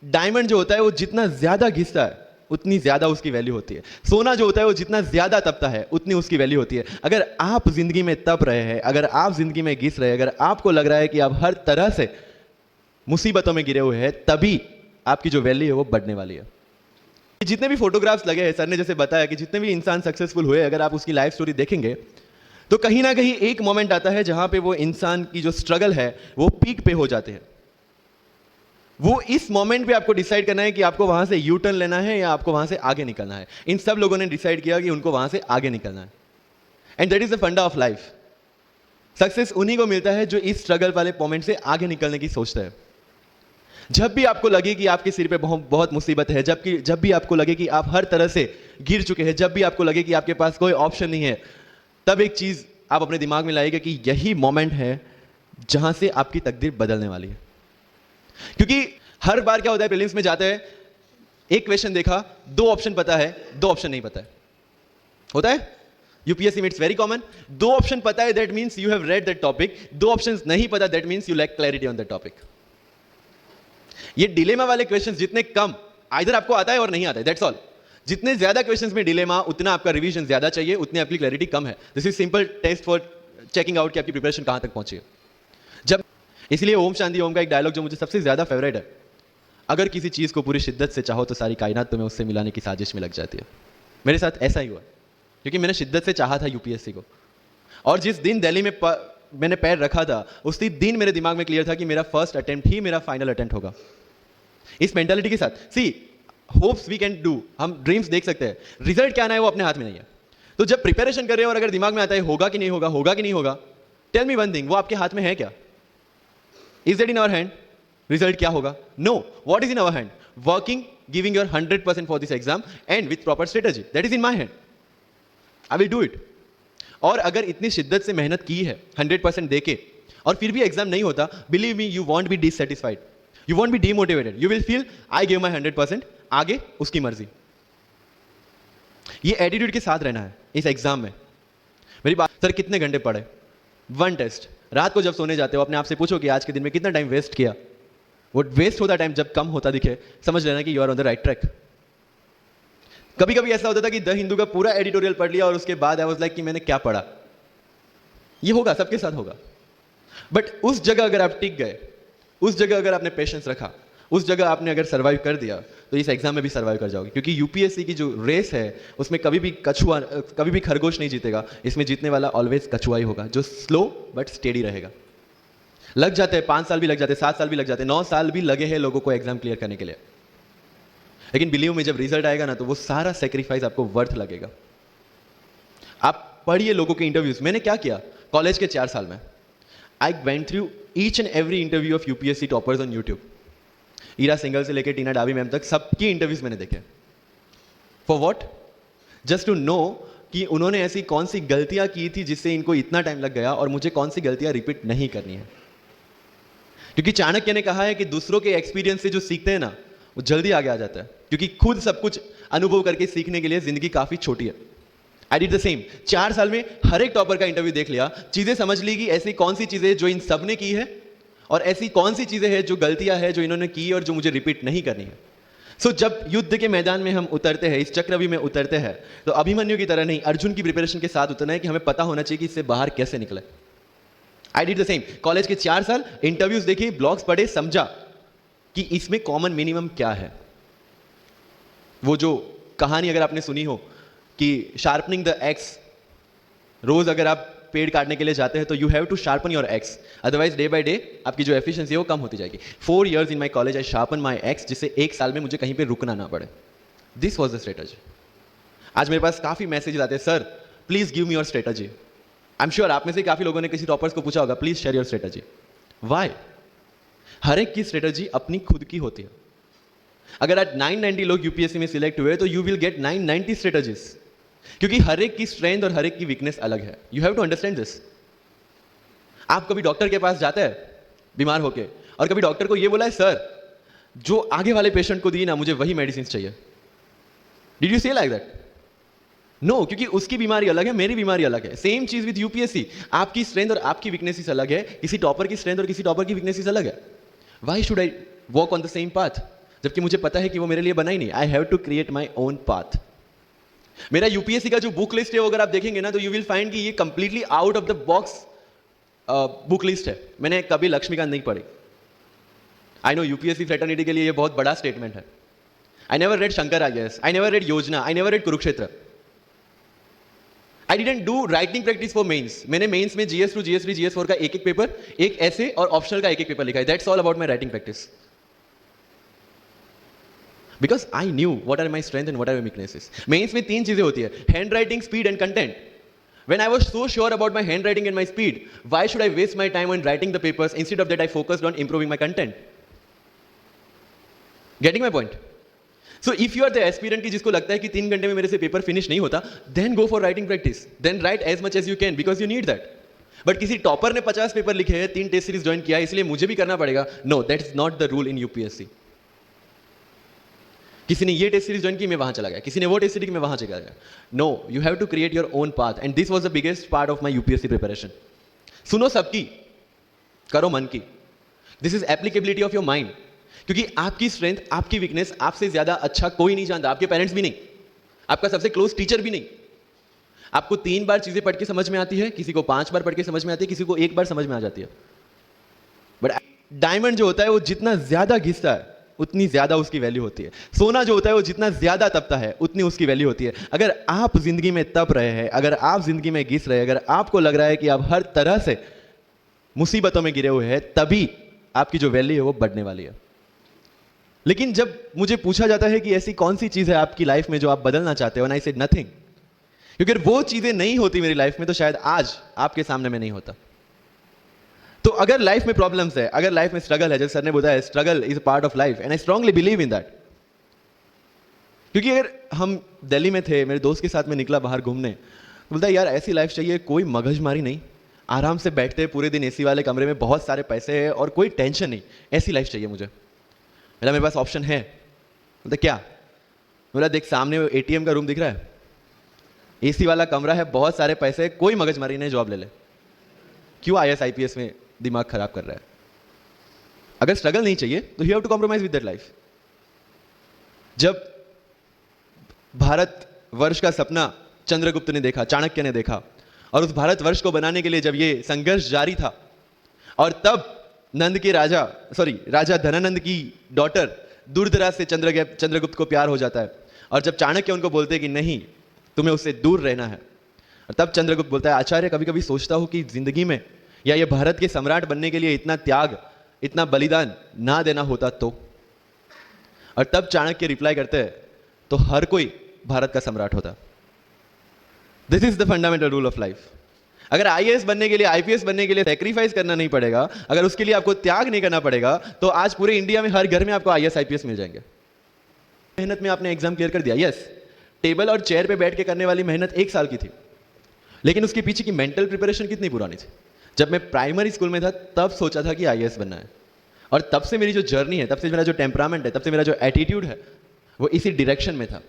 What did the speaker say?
Diamond जो होता है वो जितना ज्यादा घिसता है उतनी ज्यादा उसकी वैल्यू होती है। सोना जो होता है वो जितना ज्यादा तपता है उतनी उसकी वैल्यू होती है। अगर आप जिंदगी में तप रहे हैं, अगर आप जिंदगी में घिस रहे हैं, अगर आपको लग रहा है कि आप हर तरह से मुसीबतों में गिरे हुए हैं, तभी आपकी जो वैल्यू है वो बढ़ने वाली है। जितने भी फोटोग्राफ्स लगे हैं, सर ने जैसे बताया कि जितने भी इंसान सक्सेसफुल हुए, अगर आप उसकी लाइफ स्टोरी देखेंगे तो कहीं ना कहीं एक मोमेंट आता है जहां पे वो इंसान की जो स्ट्रगल है वो पीक पे हो जाते हैं। वो इस मोमेंट पे आपको डिसाइड करना है कि आपको वहां से यू टर्न लेना है या आपको वहां से आगे निकलना है। इन सब लोगों ने डिसाइड किया कि उनको वहां से आगे निकलना है। एंड दैट इज द फंडा ऑफ लाइफ। सक्सेस उन्हीं को मिलता है जो इस स्ट्रगल वाले मोमेंट से आगे निकलने की सोचता है। जब भी आपको लगे कि आपके सिर पे बहुत मुसीबत है, जब भी आपको लगे कि आप हर तरह से गिर चुके हैं, जब भी आपको लगे कि आपके पास कोई ऑप्शन नहीं है, तब एक चीज आप अपने दिमाग में लाइएगा कि यही मोमेंट है जहां से आपकी तकदीर बदलने वाली है। क्योंकि हर बार क्या होता है, प्रीलिम्स में जाते हैं, एक क्वेश्चन देखा, दो ऑप्शन पता है, दो ऑप्शन नहीं पता है, होता है यूपीएससी में, इट्स वेरी कॉमन। दो ऑप्शन पता है that means you have read that topic, दो ऑप्शंस नहीं पता that means you lack clarity on that topic. ये डिलेमा वाले क्वेश्चंस जितने कम, आइदर आपको आता है और नहीं आता है, दैट्स ऑल। जितने ज्यादा क्वेश्चंस में डिलेमा, उतना आपका रिवीजन ज्यादा चाहिए, उतनी आपकी क्लैरिटी कम है। This is simple test for checking out कि आपकी प्रिपरेशन कहां तक पहुंची है। जब इसलिए ओम शांति ओम का एक डायलॉग जो मुझे सबसे ज्यादा फेवरेट है, अगर किसी चीज को पूरी शिद्दत से चाहो तो सारी कायनात तुम्हें उससे मिलाने की साजिश में लग जाती है। मेरे साथ ऐसा ही हुआ, क्योंकि मैंने शिद्दत से चाहा था यूपीएससी को, और जिस दिन दिल्ली में मैंने पैर रखा था, उसी दिन मेरे दिमाग में क्लियर था कि मेरा फर्स्ट अटेम्प्ट ही मेरा फाइनल अटेम्प्ट होगा। इस मेंटालिटी के साथ, सी होप्स वी कैन डू, हम ड्रीम्स देख सकते हैं, रिजल्ट क्या आना है वो अपने हाथ में नहीं है। तो जब प्रिपरेशन कर रहे हो और अगर दिमाग में आता है होगा कि नहीं होगा, होगा कि नहीं होगा, टेल मी वन थिंग, वो आपके हाथ में है क्या? Is that in our hand? Result क्या होगा? No. What is in our hand? Working, giving your 100% for this exam and with proper strategy, that is in my hand. I will do it. और अगर इतनी शिद्दत से मेहनत की है 100% देके और फिर भी एग्जाम नहीं होता, believe me you won't be dissatisfied, you won't be demotivated, you will feel I give my 100%, आगे उसकी मर्जी। ये एटीट्यूड के साथ रहना है इस एग्जाम में। मेरी बात, सर कितने घंटे पढ़े? One test. रात को जब सोने जाते हो अपने आप से पूछो कि आज के दिन में कितना टाइम वेस्ट किया। वो वेस्ट होता टाइम जब कम होता दिखे, समझ लेना कि you are on the right track. कभी कभी ऐसा होता था कि द हिंदू का पूरा एडिटोरियल पढ़ लिया और उसके बाद आई वाज लाइक कि मैंने क्या पढ़ा। ये होगा, सबके साथ होगा। बट उस जगह अगर आप टिक गए, उस जगह अगर आपने पेशेंस रखा, उस जगह आपने अगर सर्वाइव कर दिया, तो इस एग्जाम में भी सर्वाइव कर जाओगे। क्योंकि यूपीएससी की जो रेस है उसमें कभी भी खरगोश नहीं जीतेगा। इसमें जीतने वाला ऑलवेज कछुआ ही होगा, जो स्लो बट स्टेडी रहेगा। लग जाते हैं 5 साल भी लग जाते हैं, 7 साल भी लग जाते हैं, 9 साल भी लगे हैं लोगों को एग्जाम क्लियर करने के लिए। लेकिन बिलीव में जब रिजल्ट आएगा ना, तो वो सारा सेक्रीफाइस आपको वर्थ लगेगा। आप पढ़िए लोगों के इंटरव्यूज। मैंने क्या किया कॉलेज के 4 साल में, I went through each and every interview of UPSC toppers on YouTube. Ira Singhal से लेकर टीना डाबी मैम तक सबकी इंटरव्यूज मैंने देखे। For what? Just to know कि उन्होंने ऐसी कौन सी गलतियां की थी जिससे इनको इतना टाइम लग गया, और मुझे कौन सी गलतियां रिपीट नहीं करनी है। क्योंकि चाणक्य ने कहा है कि दूसरों के एक्सपीरियंस से जो सीखते हैं ना, वो जल्दी आगे आ जाता है। क्योंकि खुद सब कुछ अनुभव करके सीखने के लिए जिंदगी काफी छोटी है। I did the same. 4 साल में हर एक टॉपर का इंटरव्यू देख लिया, चीजें समझ ली कि ऐसी कौन सी चीजें जो इन सब ने की है, और ऐसी कौन सी चीजें हैं जो गलतियां हैं जो इन्होंने की और जो मुझे रिपीट नहीं करनी है। सो जब युद्ध के मैदान में हम उतरते हैं, इस चक्रव्यूह में उतरते हैं, तो अभिमन्यु की तरह नहीं, अर्जुन की प्रिपरेशन के साथ उतरना है कि हमें पता होना चाहिए कि इससे बाहर कैसे निकले। I did the same. College के 4 साल इंटरव्यूज देखे, ब्लॉग्स पढ़े, समझा कि इसमें कॉमन मिनिमम क्या है। वो जो कहानी अगर आपने सुनी हो कि शार्पनिंग द एक्स, रोज अगर आप पेड़ काटने के लिए जाते हैं तो you have to sharpen your axe, otherwise day by day आपकी जो एफिशिएंसी है वो कम होती जाएगी। 4 years in my college I sharpen my x, जिससे 1 साल में मुझे कहीं पे रुकना ना पड़े। This was the strategy. आज मेरे पास काफी मैसेज आते हैं, sir please give me your strategy. I am sure आप में से काफी लोगों ने किसी टॉपर्स को पूछा होगा, please share your strategy. Why? हर एक की स्ट्रेटजी अपनी खुद की होती है। अगर आज 990 लोग यूपीएससी में सिलेक्ट हुए तो यू विल गेट 990 स्ट्रेटजीज, क्योंकि हर एक की स्ट्रेंथ और हर एक की वीकनेस अलग है। You have to understand this. आप कभी डॉक्टर के पास जाते हैं बीमार होके, और कभी डॉक्टर को ये बोला है, सर जो आगे वाले पेशेंट को दी ना, मुझे वही मेडिसिन चाहिए। डिड यू से लाइक दैट? नो, क्योंकि उसकी बीमारी अलग है, मेरी बीमारी अलग है। सेम चीज विद यूपीएससी। आपकी स्ट्रेंथ और आपकी वीकनेसेस अलग है, किसी टॉपर की स्ट्रेंथ और किसी टॉपर की वीकनेसेस अलग है। Why should I walk on the same path? जबकि मुझे पता है कि वो मेरे लिए बना ही नहीं। I have to create my own path. मेरा यूपीएससी का जो बुक लिस्ट है वो अगर आप देखेंगे ना तो यू विल फाइंड कि ये completely out of the box book list है। मैंने कभी लक्ष्मीकांत नहीं पढ़ी। आई नो यूपीएससी फ्रेटर्निटी के लिए ये बहुत बड़ा स्टेटमेंट है। I never read Shankar IAS, I never read Yojana, I never read Kurukshetra. I didn't do writing practice for mains. मैंने मेंस में GS2, GS3, GS4 का एक पेपर, एक ऐसे और ऑप्शनल का एक पेपर लिखा है। That's all about my writing practice. Because I knew what are my strength and what are my weaknesses. Mains में 3 चीजें होती है, hand writing, speed and content. When I was so sure about my handwriting and my speed, why should I waste my time on writing the papers? Instead of that, I focused on improving my content. Getting my point? So if you are the aspirant की जिसको लगता है कि 3 घंटे में मेरे से paper finish नहीं होता, then go for writing practice. Then write as much as you can because you need that. But किसी टॉपर ने 50 पेपर लिखे हैं, 3 टेस्ट सीरीज ज्वाइन किया, इसलिए मुझे भी करना पड़ेगा। No, that's not the rule in UPSC. किसी ने ये टेस्ट सीरीज ज्वाइन की, मैं वहां चला गया। किसी ने वो टेस्ट सीरीज की, मैं वहां चला गया। No, you have to create your own path and this was the biggest part of my UPSC preparation. सुनो सबकी, करो मन की। This is applicability of your mind. क्योंकि आपकी स्ट्रेंथ, आपकी वीकनेस आपसे ज्यादा अच्छा कोई नहीं जानता। आपके पेरेंट्स भी नहीं, आपका सबसे क्लोज टीचर भी नहीं। आपको 3 बार चीजें पढ़ के समझ में आती है, किसी को 5 बार पढ़ के समझ में आती है, किसी को 1 बार समझ में आ जाती है। बट डायमंड जो होता है वो जितना ज्यादा घिसता है उतनी ज्यादा उसकी वैल्यू होती है। सोना जो होता है वो जितना ज्यादा तपता है उतनी उसकी वैल्यू होती है। अगर आप जिंदगी में तप रहे हैं, अगर आप जिंदगी में घिस रहे हैं, अगर आपको लग रहा है कि आप हर तरह से मुसीबतों में गिरे हुए हैं, तभी आपकी जो वैल्यू है वो बढ़ने वाली है। लेकिन जब मुझे पूछा जाता है कि ऐसी कौन सी चीज है आपकी लाइफ में जो आप बदलना चाहते हो, एंड आई सेड नथिंग। क्योंकि अगर वो चीजें नहीं होती मेरी लाइफ में तो शायद आज आपके सामने मैं नहीं होता। तो अगर लाइफ में प्रॉब्लम्स है, अगर लाइफ में स्ट्रगल है, जैसे सर ने बताया struggle is a part of life and I strongly believe in that. क्योंकि अगर हम दिल्ली में थे, मेरे दोस्त के साथ में निकला बाहर घूमने, बोलता है यार ऐसी लाइफ चाहिए, कोई मगजमारी नहीं, आराम से बैठते हैं पूरे दिन एसी वाले कमरे में, बहुत सारे पैसे हैं और कोई टेंशन नहीं, ऐसी लाइफ चाहिए मुझे। बोला मेरे पास ऑप्शन है। बोलता क्या? बोला देख सामने ATM का रूम दिख रहा है, एसी वाला कमरा है, बहुत सारे पैसे, कोई मगजमारी नहीं, जॉब ले ले। क्यों IAS IPS में दिमाग खराब कर रहा है? अगर स्ट्रगल नहीं चाहिए तो you have to compromise with that life. जब भारत वर्ष का सपना चंद्रगुप्त ने देखा, चाणक्य ने देखा, और उस भारत वर्ष को बनाने के लिए जब ये संघर्ष जारी था, और तब नंद के राजा धनानंद की डॉटर दूरदराज से चंद्रगुप्त को प्यार हो जाता है, और जब चाणक्य उनको बोलते हैं कि नहीं तुम्हें उससे दूर रहना है, और तब चंद्रगुप्त बोलता है आचार्य कभी कभी सोचता हूं कि जिंदगी में या ये भारत के सम्राट बनने के लिए इतना त्याग, इतना बलिदान ना देना होता तो। और तब चाणक्य रिप्लाई करते हैं तो हर कोई भारत का सम्राट होता। This is the fundamental rule of life. अगर IAS बनने के लिए, IPS बनने के लिए सैक्रिफाइस करना नहीं पड़ेगा, अगर उसके लिए आपको त्याग नहीं करना पड़ेगा, तो आज पूरे इंडिया में हर घर में आपको IAS IPS मिल जाएंगे। मेहनत में आपने एग्जाम क्लियर कर दिया, यस, टेबल और चेयर पे बैठ के करने वाली मेहनत 1 साल की थी, लेकिन उसके पीछे की मेंटल प्रिपरेशन कितनी पुरानी थी। जब मैं प्राइमरी स्कूल में था तब सोचा था कि IAS बनना है, और तब से मेरी जो जर्नी है, तब से मेरा जो टेम्परामेंट है, तब से मेरा जो एटीट्यूड है, वो इसी डायरेक्शन में था।